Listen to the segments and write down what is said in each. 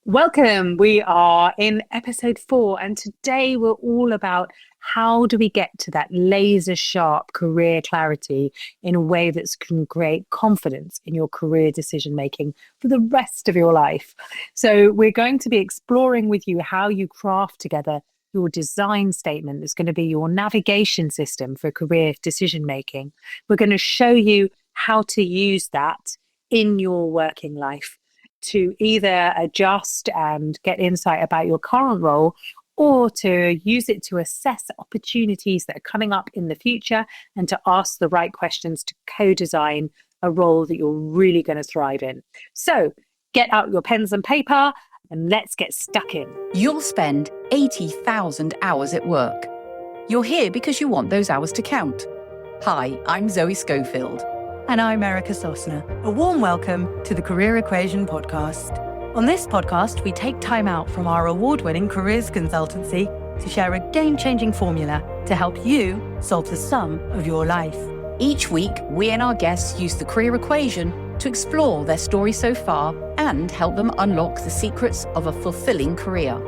Welcome. We are in episode 4, and today we're all about how do we get to that laser sharp career clarity in a way that's can create confidence in your career decision making for the rest of your life. So, we're going to be exploring with you how you craft together your design statement that's going to be your navigation system for career decision making. We're going to show you how to use that in your working life to either adjust and get insight about your current role or to use it to assess opportunities that are coming up in the future and to ask the right questions to co-design a role that you're really going to thrive in. So get out your pens and paper and let's get stuck in. You'll spend 80,000 hours at work. You're here because you want those hours to count. Hi, I'm Zoe Schofield. And I'm Erica Sosna. A warm welcome to the Career Equation podcast. On this podcast, we take time out from our award-winning careers consultancy to share a game-changing formula to help you solve the sum of your life. Each week, we and our guests use the Career Equation to explore their story so far and help them unlock the secrets of a fulfilling career.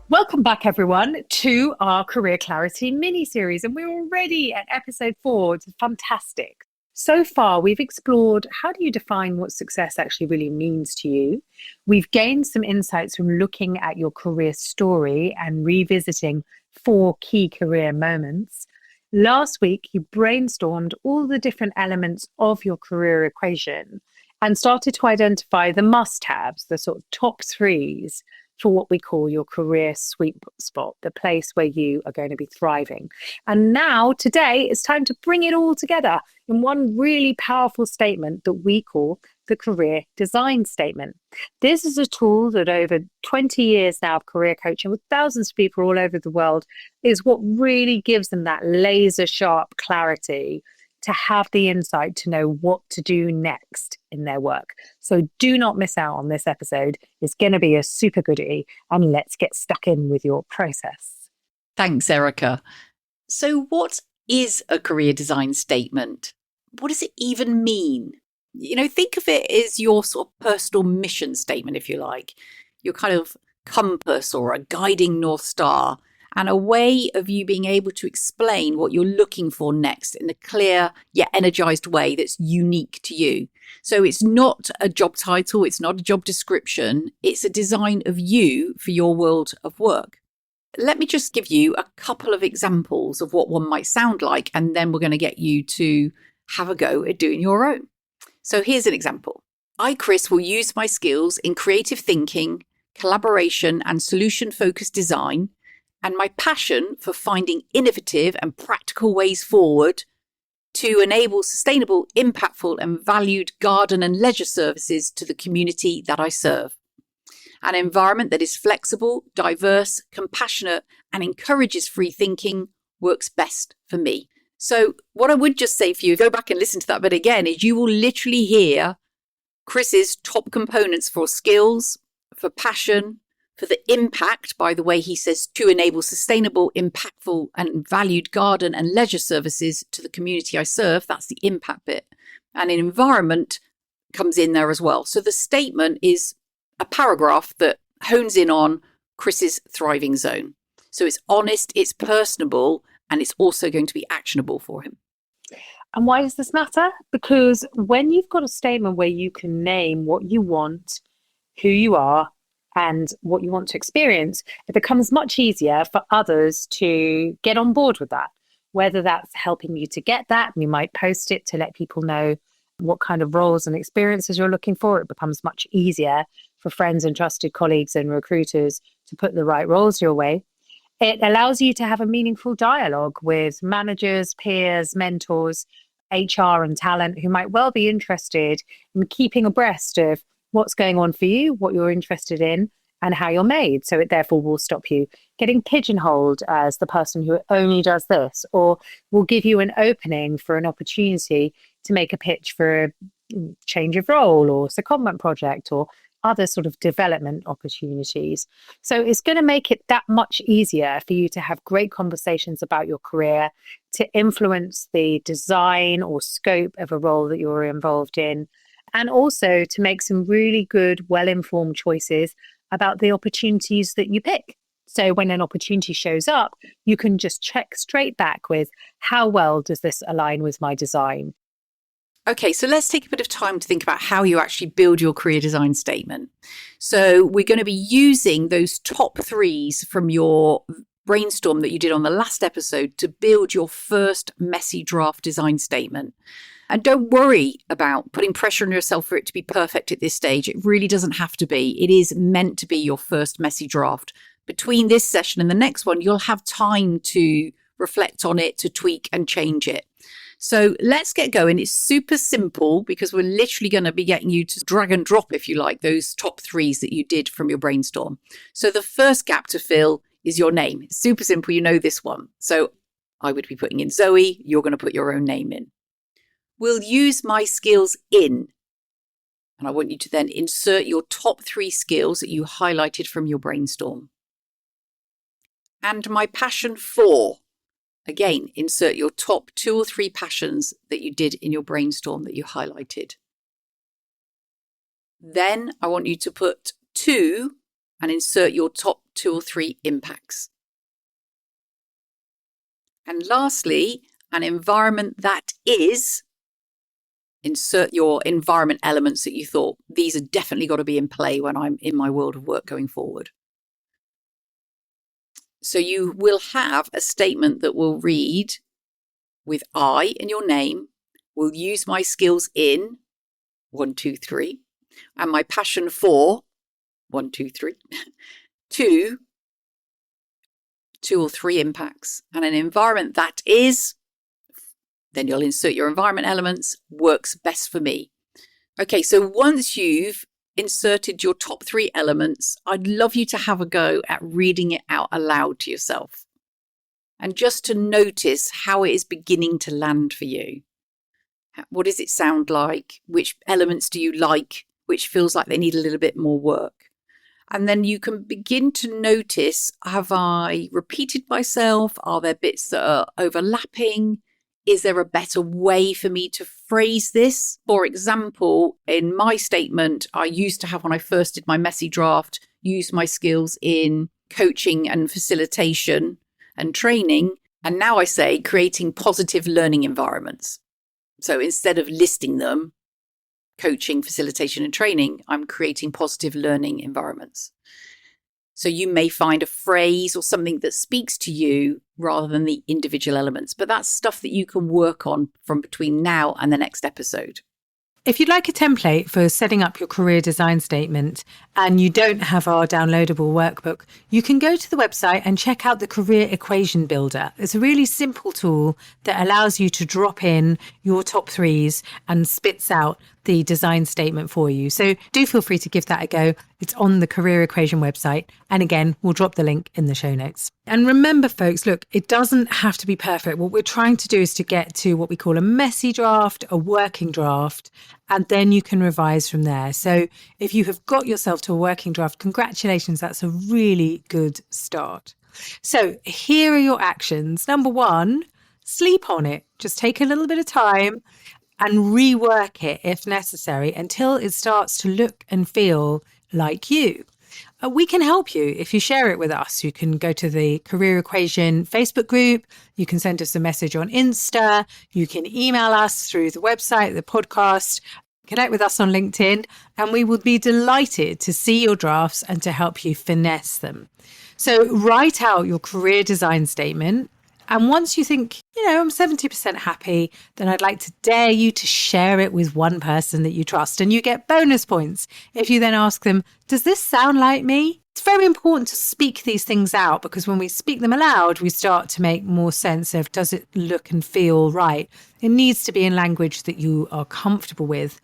Welcome back, everyone, to our Career Clarity mini-series, and we're already at episode 4. It's fantastic. So far, we've explored how do you define what success actually really means to you. We've gained some insights from looking at your career story and revisiting 4 key career moments. Last week, you brainstormed all the different elements of your career equation and started to identify the must-haves, the sort of top 3s, for what we call your career sweet spot, the place where you are going to be thriving. And now, today, it's time to bring it all together in one really powerful statement that we call the career design statement. This is a tool that over 20 years now of career coaching with thousands of people all over the world is what really gives them that laser sharp clarity to have the insight to know what to do next in their work. So do not miss out on this episode. It's going to be a super goodie, and let's get stuck in with your process. Thanks, Erica. So what is a career design statement? What does it even mean? Think of it as your sort of personal mission statement, if you like, your kind of compass or a guiding North Star, and a way of you being able to explain what you're looking for next in a clear yet energized way that's unique to you. So it's not a job title, it's not a job description, it's a design of you for your world of work. Let me just give you a couple of examples of what one might sound like, and then we're going to get you to have a go at doing your own. So here's an example. I, Chris, will use my skills in creative thinking, collaboration, and solution-focused design, and my passion for finding innovative and practical ways forward to enable sustainable, impactful and valued garden and leisure services to the community that I serve. An environment that is flexible, diverse, compassionate and encourages free thinking works best for me. So what I would just say for you, go back and listen to that bit again, is you will literally hear Chris's top components for skills, for passion, for the impact, by the way, he says, to enable sustainable, impactful and valued garden and leisure services to the community I serve. That's the impact bit. And an environment comes in there as well. So the statement is a paragraph that hones in on Chris's thriving zone. So it's honest, it's personable, and it's also going to be actionable for him. And why does this matter? Because when you've got a statement where you can name what you want, who you are, and what you want to experience, it becomes much easier for others to get on board with that. Whether that's helping you to get that, you might post it to let people know what kind of roles and experiences you're looking for. It becomes much easier for friends and trusted colleagues and recruiters to put the right roles your way. It allows you to have a meaningful dialogue with managers, peers, mentors, HR and talent who might well be interested in keeping abreast of what's going on for you, what you're interested in, and how you're made. So it therefore will stop you getting pigeonholed as the person who only does this, or will give you an opening for an opportunity to make a pitch for a change of role or secondment project or other sort of development opportunities. So it's going to make it that much easier for you to have great conversations about your career, to influence the design or scope of a role that you're involved in, and also to make some really good, well-informed choices about the opportunities that you pick. So when an opportunity shows up, you can just check straight back with how well does this align with my design? Okay, so let's take a bit of time to think about how you actually build your career design statement. So we're going to be using those top threes from your brainstorm that you did on the last episode to build your first messy draft design statement. And don't worry about putting pressure on yourself for it to be perfect at this stage. It really doesn't have to be. It is meant to be your first messy draft. Between this session and the next one, you'll have time to reflect on it, to tweak and change it. So let's get going. It's super simple because we're literally going to be getting you to drag and drop, if you like, those top threes that you did from your brainstorm. So the first gap to fill is your name. It's super simple. You know this one. So I would be putting in Zoe. You're going to put your own name in. We'll use my skills in. And I want you to then insert your top 3 skills that you highlighted from your brainstorm. And my passion for. Again, insert your top 2 or 3 passions that you did in your brainstorm that you highlighted. Then I want you to put 2 and insert your top 2 or 3 impacts. And lastly, an environment that is. Insert your environment elements that you thought, these are definitely got to be in play when I'm in my world of work going forward. So you will have a statement that will read, with I in your name, will use my skills in, 1, 2, 3, and my passion for, 1, 2, 3, 2 or 3 impacts, and an environment that is. Then you'll insert your environment elements, works best for me. Okay, so once you've inserted your top 3 elements, I'd love you to have a go at reading it out aloud to yourself. And just to notice how it is beginning to land for you. What does it sound like? Which elements do you like? Which feels like they need a little bit more work? And then you can begin to notice, have I repeated myself? Are there bits that are overlapping? Is there a better way for me to phrase this? For example, in my statement, I used to have, when I first did my messy draft, use my skills in coaching and facilitation and training. And now I say creating positive learning environments. So instead of listing them, coaching, facilitation and training, I'm creating positive learning environments. So you may find a phrase or something that speaks to you rather than the individual elements. But that's stuff that you can work on from between now and the next episode. If you'd like a template for setting up your career design statement and you don't have our downloadable workbook, you can go to the website and check out the Career Equation Builder. It's a really simple tool that allows you to drop in your top threes and spits out the design statement for you. So do feel free to give that a go. It's on the Career Equation website. And again, we'll drop the link in the show notes. And remember, folks, look, it doesn't have to be perfect. What we're trying to do is to get to what we call a messy draft, a working draft, and then you can revise from there. So if you have got yourself to a working draft, congratulations, that's a really good start. So here are your actions. Number 1, sleep on it. Just take a little bit of time and rework it if necessary until it starts to look and feel like you. We can help you if you share it with us. You can go to the Career Equation Facebook group. You can send us a message on Insta. You can email us through the website, the podcast, connect with us on LinkedIn, and we would be delighted to see your drafts and to help you finesse them. So write out your career design statement. And once you think, I'm 70% happy, then I'd like to dare you to share it with one person that you trust. And you get bonus points if you then ask them, does this sound like me? It's very important to speak these things out because when we speak them aloud, we start to make more sense of, does it look and feel right? It needs to be in language that you are comfortable with.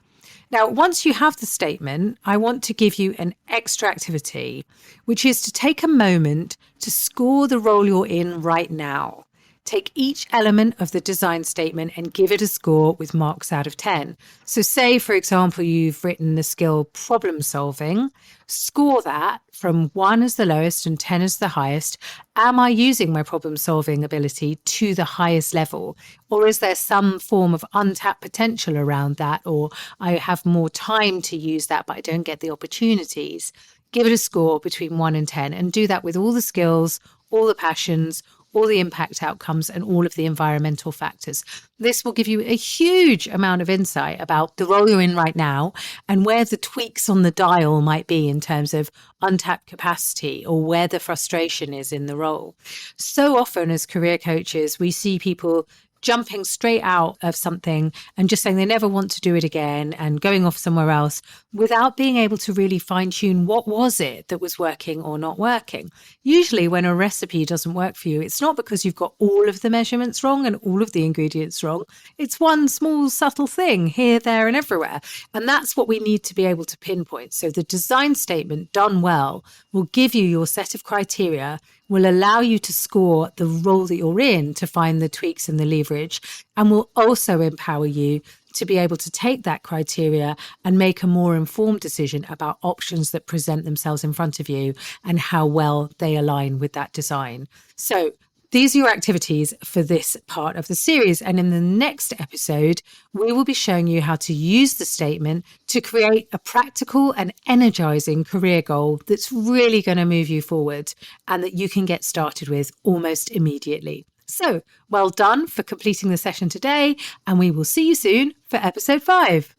Now, once you have the statement, I want to give you an extra activity, which is to take a moment to score the role you're in right now. take each element of the design statement and give it a score with marks out of 10. So say, for example, you've written the skill problem solving, score that from 1 as the lowest and 10 as the highest. Am I using my problem solving ability to the highest level? Or is there some form of untapped potential around that? Or I have more time to use that, but I don't get the opportunities. Give it a score between 1 and 10 and do that with all the skills, all the passions, all the impact outcomes, and all of the environmental factors. This will give you a huge amount of insight about the role you're in right now and where the tweaks on the dial might be in terms of untapped capacity or where the frustration is in the role. So often as career coaches, we see people jumping straight out of something and just saying they never want to do it again and going off somewhere else without being able to really fine tune what was it that was working or not working. Usually when a recipe doesn't work for you, it's not because you've got all of the measurements wrong and all of the ingredients wrong. It's one small subtle thing here, there, and everywhere. And that's what we need to be able to pinpoint. So the design statement done well will give you your set of criteria, will allow you to score the role that you're in to find the tweaks and the leverage, and will also empower you to be able to take that criteria and make a more informed decision about options that present themselves in front of you and how well they align with that design. So these are your activities for this part of the series. And in the next episode, we will be showing you how to use the statement to create a practical and energizing career goal that's really going to move you forward and that you can get started with almost immediately. So well done for completing the session today, and we will see you soon for episode 5.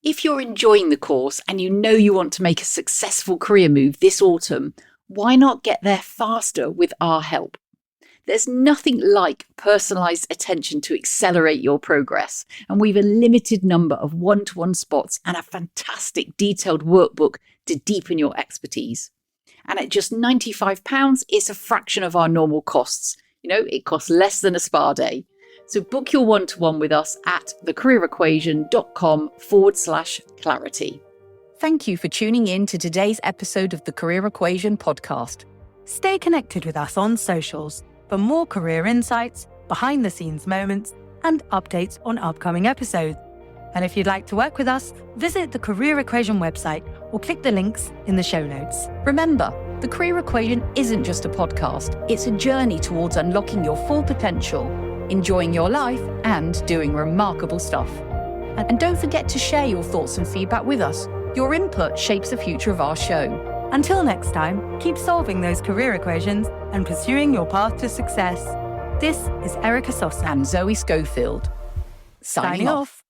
If you're enjoying the course and you know you want to make a successful career move this autumn, why not get there faster with our help? There's nothing like personalised attention to accelerate your progress, and we've a limited number of one-to-one spots and a fantastic detailed workbook to deepen your expertise. And at just £95, it's a fraction of our normal costs. You know, it costs less than a spa day. So book your one-to-one with us at thecareerequation.com/clarity. Thank you for tuning in to today's episode of the Career Equation podcast. Stay connected with us on socials for more career insights, behind-the-scenes moments, and updates on upcoming episodes. And if you'd like to work with us, visit the Career Equation website or click the links in the show notes. Remember, the Career Equation isn't just a podcast, it's a journey towards unlocking your full potential, enjoying your life, and doing remarkable stuff. And don't forget to share your thoughts and feedback with us. Your input shapes the future of our show. Until next time, keep solving those career equations and pursuing your path to success. This is Erica Sosna And Zoe Schofield. Signing off.